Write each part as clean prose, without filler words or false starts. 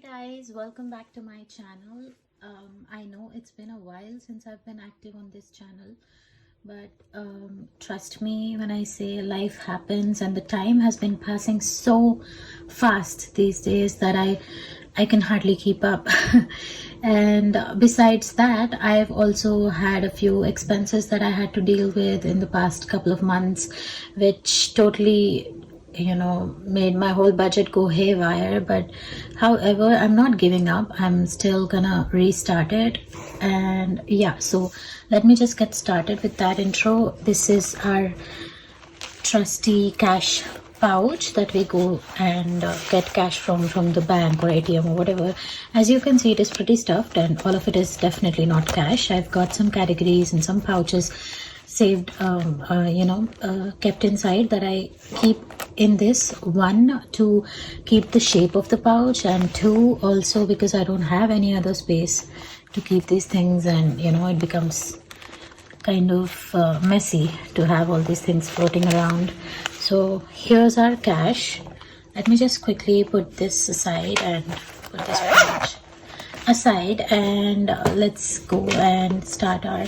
Hi guys, welcome back to my channel. I know it's been a while since I've been active on this channel, but trust me when I say life happens and the time has been passing so fast these days that I can hardly keep up. And besides that, I've also had a few expenses that I had to deal with in the past couple of months, which totally made my whole budget go haywire. But however, I'm not giving up. I'm still gonna restart it. And yeah, so let me just get started with that intro. This is our trusty cash pouch that we go and get cash from the bank or ATM or whatever. As you can see, it is pretty stuffed and all of it is definitely not cash. I've got some categories and some pouches saved, kept inside that I keep in this. One, to keep the shape of the pouch, and two, also because I don't have any other space to keep these things, and it becomes kind of messy to have all these things floating around. So here's our cash. Let me just quickly put this aside and put this pouch aside, and let's go and start our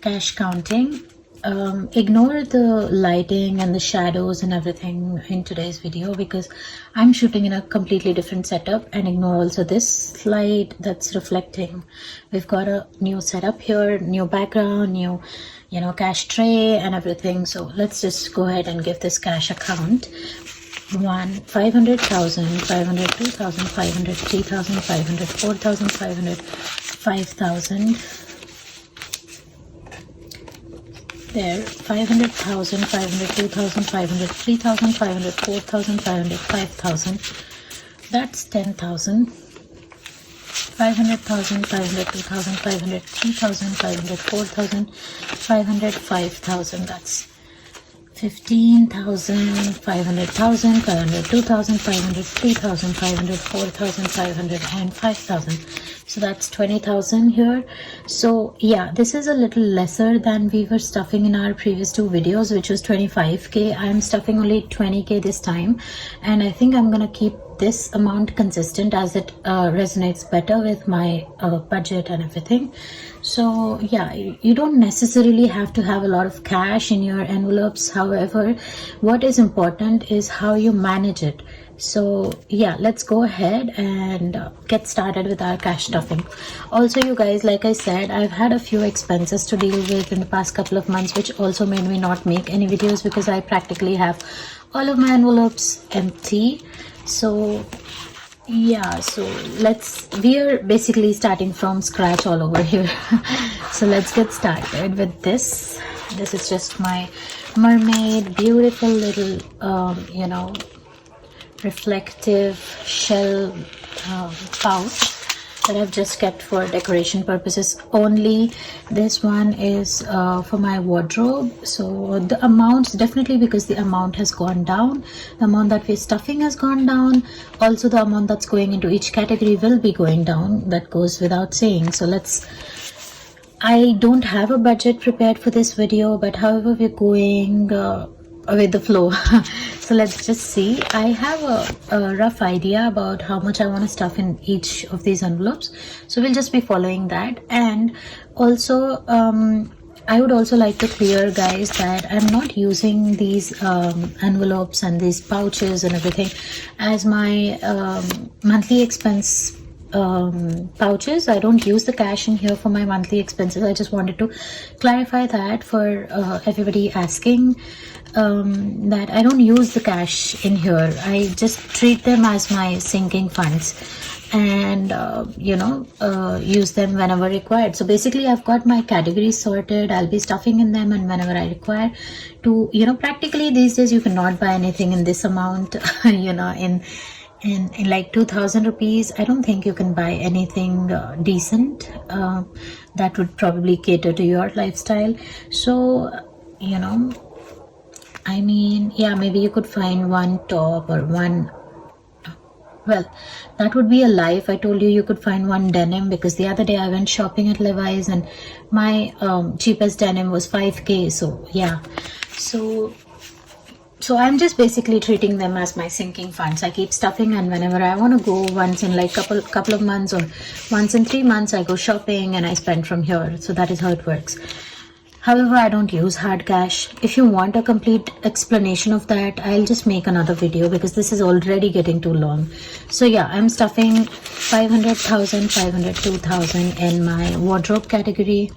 cash counting. Ignore the lighting and the shadows and everything in today's video because I'm shooting in a completely different setup, and ignore also this light that's reflecting. We've got a new setup here, new background, new cash tray and everything. So let's just go ahead and give this cash a count. 500,000, 500, 2,000, 500, 3,000, 500, 4,000, 500, 5,000. There, 500,000, 500, 2,000, 500, 3,000, 500, 4,000, 500, 5,000. That's 10,000. 500,000, 500, 2,000, 500, 3,000, 500, 4,000, 500, 5,000. That's 15,000, 500,000, 500, 2,000, 500, 3,000, 500, 4,000, 500, and 5,000. So that's 20,000 here. So yeah, this is a little lesser than we were stuffing in our previous two videos, which was 25k. I'm stuffing only 20k this time, and I think I'm gonna keep this amount consistent as it resonates better with my budget and everything. So yeah, you don't necessarily have to have a lot of cash in your envelopes. However, what is important is how you manage it. So yeah, let's go ahead and get started with our cash stuffing. Also, you guys, like I said, I've had a few expenses to deal with in the past couple of months, which also made me not make any videos because I practically have all of my envelopes empty. So yeah, so we are basically starting from scratch all over here. So let's get started with this. This is just my mermaid, beautiful little reflective shell pouch that I've just kept for decoration purposes only. This one is for my wardrobe. So the amounts, definitely because the amount has gone down, the amount that we're stuffing has gone down, also the amount that's going into each category will be going down. That goes without saying. So I don't have a budget prepared for this video, but however we're going with the flow. So let's just see. I have a rough idea about how much I want to stuff in each of these envelopes, so we'll just be following that. And also I would also like to clear, guys, that I'm not using these envelopes and these pouches and everything as my monthly expense pouches. I don't use the cash in here for my monthly expenses. I just wanted to clarify that for everybody asking, that I don't use the cash in here. I just treat them as my sinking funds and use them whenever required. So basically I've got my categories sorted. I'll be stuffing in them, and whenever I require to, practically these days you cannot buy anything in this amount. In like 2,000 rupees, I don't think you can buy anything decent that would probably cater to your lifestyle. So I mean, yeah, maybe you could find one top or one, well, that would be a lie if I told you could find one denim, because the other day I went shopping at Levi's and my cheapest denim was 5k. So yeah, so So I'm just basically treating them as my sinking funds. I keep stuffing, and whenever I want to go, once in like couple of months or once in 3 months, I go shopping and I spend from here. So that is how it works. However, I don't use hard cash. If you want a complete explanation of that, I'll just make another video because this is already getting too long. So yeah, I'm stuffing 500,000, 502,000 in my wardrobe category.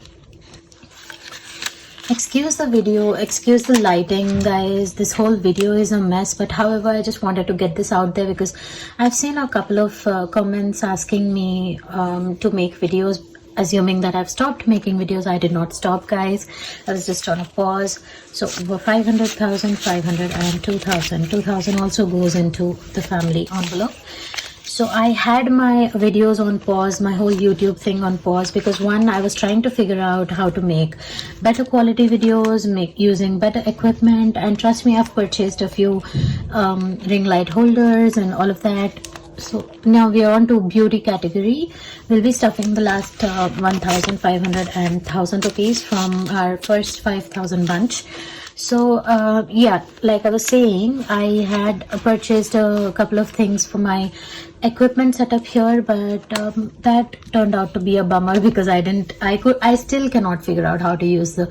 Excuse the video, excuse the lighting, guys. This whole video is a mess, but however, I just wanted to get this out there because I've seen a couple of comments asking me to make videos, assuming that I've stopped making videos. I did not stop, guys. I was just on a pause. So 500,000, 500 and 2,000. 2,000 also goes into the family envelope. So I had my videos on pause, my whole YouTube thing on pause, because one, I was trying to figure out how to make better quality videos, using better equipment, and trust me, I've purchased a few ring light holders and all of that. So now we are on to beauty category. We'll be stuffing the last 1,500 and 1,000 rupees from our first 5,000 bunch. So yeah, like I was saying, I had purchased a couple of things for my equipment setup here, but that turned out to be a bummer because I still cannot figure out how to use the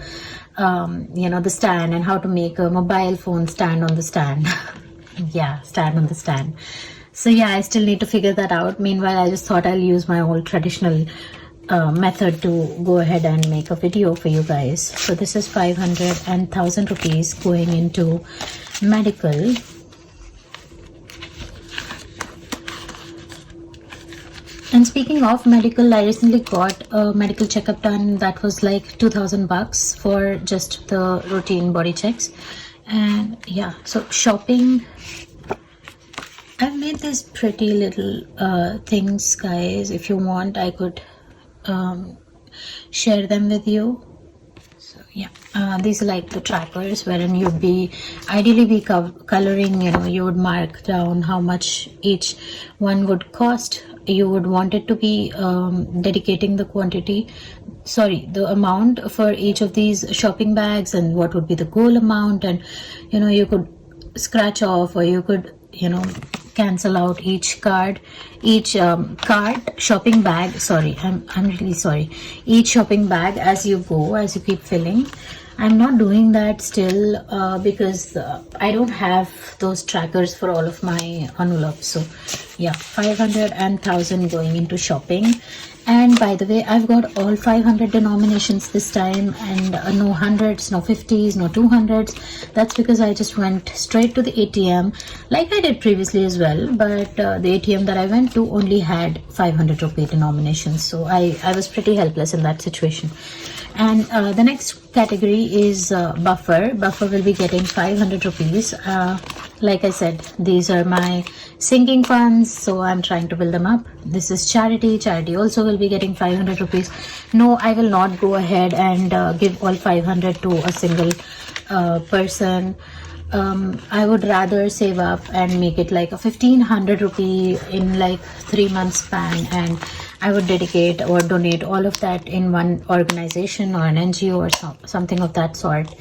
the stand and how to make a mobile phone stand on the stand. Yeah, stand on the stand. So yeah, I still need to figure that out. Meanwhile, I just thought I'll use my old traditional method to go ahead and make a video for you guys. So this is 500 and 1,000 rupees going into medical. And speaking of medical, I recently got a medical checkup done. That was like 2,000 bucks for just the routine body checks. And yeah, so shopping, I've made these pretty little things, guys. If you want, I could share them with you. So yeah, these are like the trackers wherein you'd be ideally be coloring, you would mark down how much each one would cost. You would want it to be dedicating the the amount for each of these shopping bags, and what would be the goal amount, and you could scratch off, or you could cancel out each shopping bag, I'm really sorry, each shopping bag as you keep filling. I'm not doing that still because I don't have those trackers for all of my envelopes. So yeah, 500 and 1,000 going into shopping. And by the way, I've got all 500 denominations this time, and no hundreds, no 50s, no 200s. That's because I just went straight to the ATM like I did previously as well, but the ATM that I went to only had 500 rupee denominations, so I was pretty helpless in that situation. And the next category is buffer. Buffer will be getting 500 rupees. Like I said, these are my sinking funds, so I'm trying to build them up. This is charity. Charity also will be getting 500 rupees. No, I will not go ahead and give all 500 to a single person. I would rather save up and make it like a 1,500 rupee in like 3 months span, and I would dedicate or donate all of that in one organization or an NGO or something of that sort.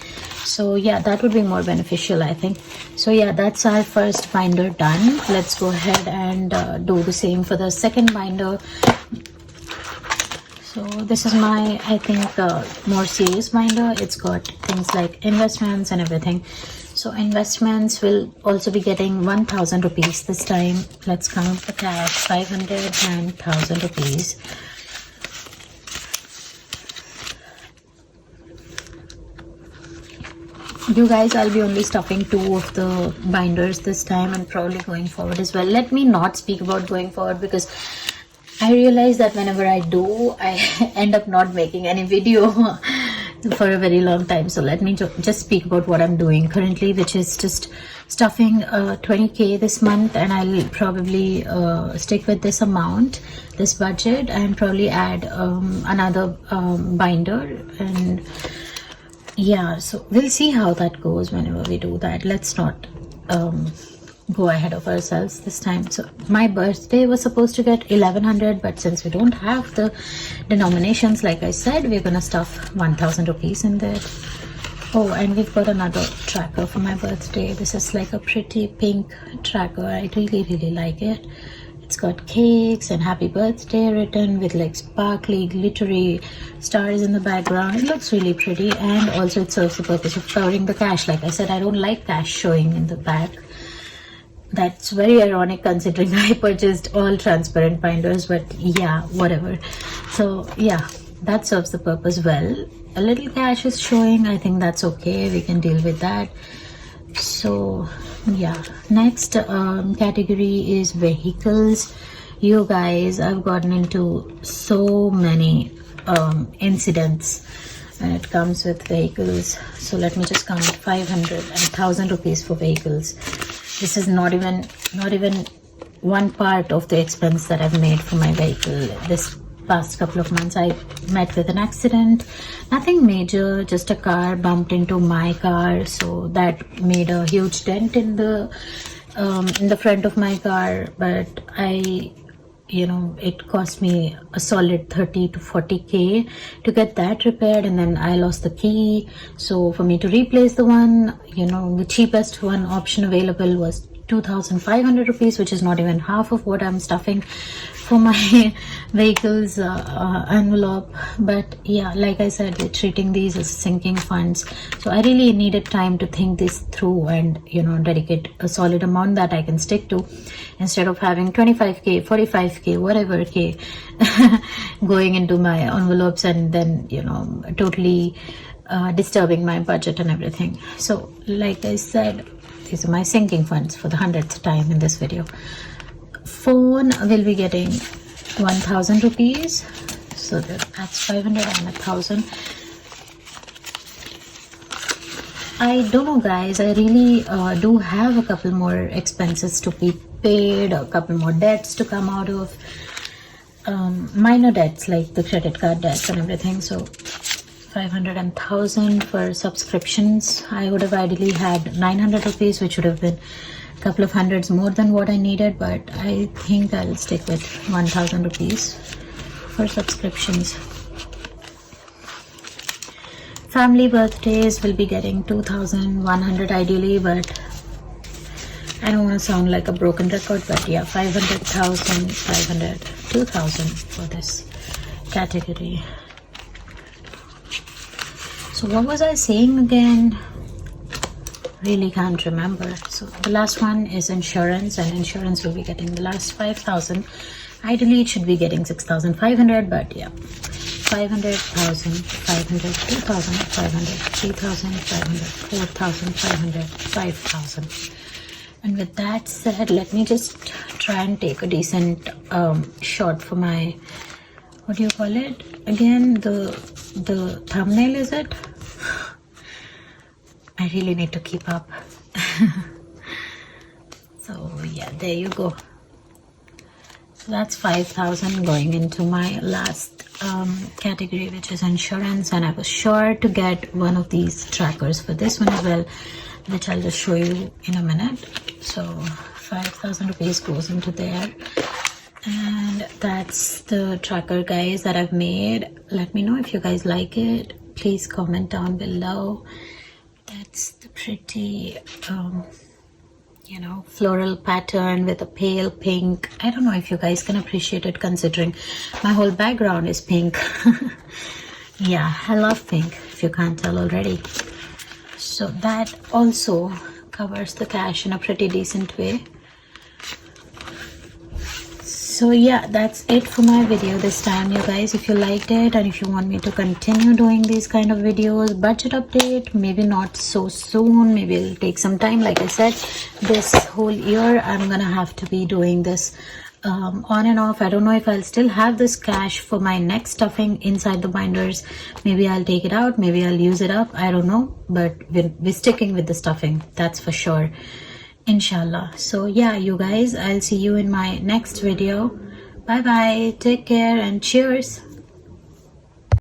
So yeah, that would be more beneficial, I think. So yeah, that's our first binder done. Let's go ahead and do the same for the second binder. So this is my, I think, more serious binder. It's got things like investments and everything. So investments will also be getting 1,000 rupees this time. Let's count the cash, 500 and 1,000 rupees. You guys, I'll be only stuffing 2 of the binders this time, and probably going forward as well. Let me not speak about going forward because I realize that whenever I do, I end up not making any video for a very long time. So let me just speak about what I'm doing currently, which is just stuffing 20k this month, and I'll probably stick with this amount, this budget, and probably add another binder. And yeah, so we'll see how that goes whenever we do that. Let's not go ahead of ourselves this time. So my birthday was supposed to get 1,100, but since we don't have the denominations, like I said, we're gonna stuff 1,000 rupees in there. Oh, and we've got another tracker for my birthday. This is like a pretty pink tracker. I really like it. It's got cakes and happy birthday written with like sparkly, glittery stars in the background. It looks really pretty, and also it serves the purpose of covering the cash. Like I said, I don't like cash showing in the back. That's very ironic considering I purchased all transparent binders, but yeah, whatever. So yeah, that serves the purpose well. A little cash is showing. I think that's okay. We can deal with that. So yeah, next category is vehicles. You guys, I've gotten into so many incidents when it comes with vehicles. So let me just count: 500 and 1,000 rupees for vehicles. This is not even one part of the expense that I've made for my vehicle. This past couple of months I met with an accident, nothing major, just a car bumped into my car, so that made a huge dent in the front of my car. But it cost me a solid 30 to 40k to get that repaired, and then I lost the key. So for me to replace the one, the cheapest one option available was 2,500 rupees, which is not even half of what I'm stuffing for my vehicle's envelope. But yeah, like I said, we're treating these as sinking funds, so I really needed time to think this through and dedicate a solid amount that I can stick to, instead of having 25k, 45k, whatever k going into my envelopes and then totally disturbing my budget and everything. So like I said, these are my sinking funds for the 100th time in this video. Phone will be getting 1,000 rupees, so that's 500 and 1,000. I don't know guys, I really do have a couple more expenses to be paid, a couple more debts to come out of, minor debts like the credit card debts and everything. So 500 and 1,000 for subscriptions. I would have ideally had 900 rupees, which would have been a couple of hundreds more than what I needed, but I think I'll stick with 1,000 rupees for subscriptions. Family birthdays will be getting 2,100 ideally, but I don't want to sound like a broken record, but yeah, 500,000, 500, 2,000 for this category. So what was I saying again? Really can't remember. So the last one is insurance, and insurance will be getting the last 5,000. Ideally it should be getting 6,500, but yeah, 500,000, 500, 2,000, 500, 3,000, 500, 4,000, 500, 5,000. And with that said, let me just try and take a decent shot for my, what do you call it again, the thumbnail, is it? I really need to keep up. So yeah, there you go. So that's 5,000 going into my last category, which is insurance, and I was sure to get one of these trackers for this one as well, which I'll just show you in a minute. So 5,000 rupees goes into there, and that's the tracker guys that I've made. Let me know if you guys like it. Please comment down below. That's the pretty floral pattern with a pale pink. I don't know if you guys can appreciate it considering my whole background is pink. Yeah, I love pink if you can't tell already. So that also covers the cash in a pretty decent way. So yeah, that's it for my video this time, you guys. If you liked it and if you want me to continue doing these kind of videos, budget update, maybe not so soon, maybe it'll take some time. Like I said, this whole year I'm gonna have to be doing this on and off. I don't know if I'll still have this cash for my next stuffing inside the binders. Maybe I'll take it out, maybe I'll use it up, I don't know, but we're sticking with the stuffing, that's for sure, inshallah. So yeah, you guys, I'll see you in my next video. Bye bye, take care and cheers.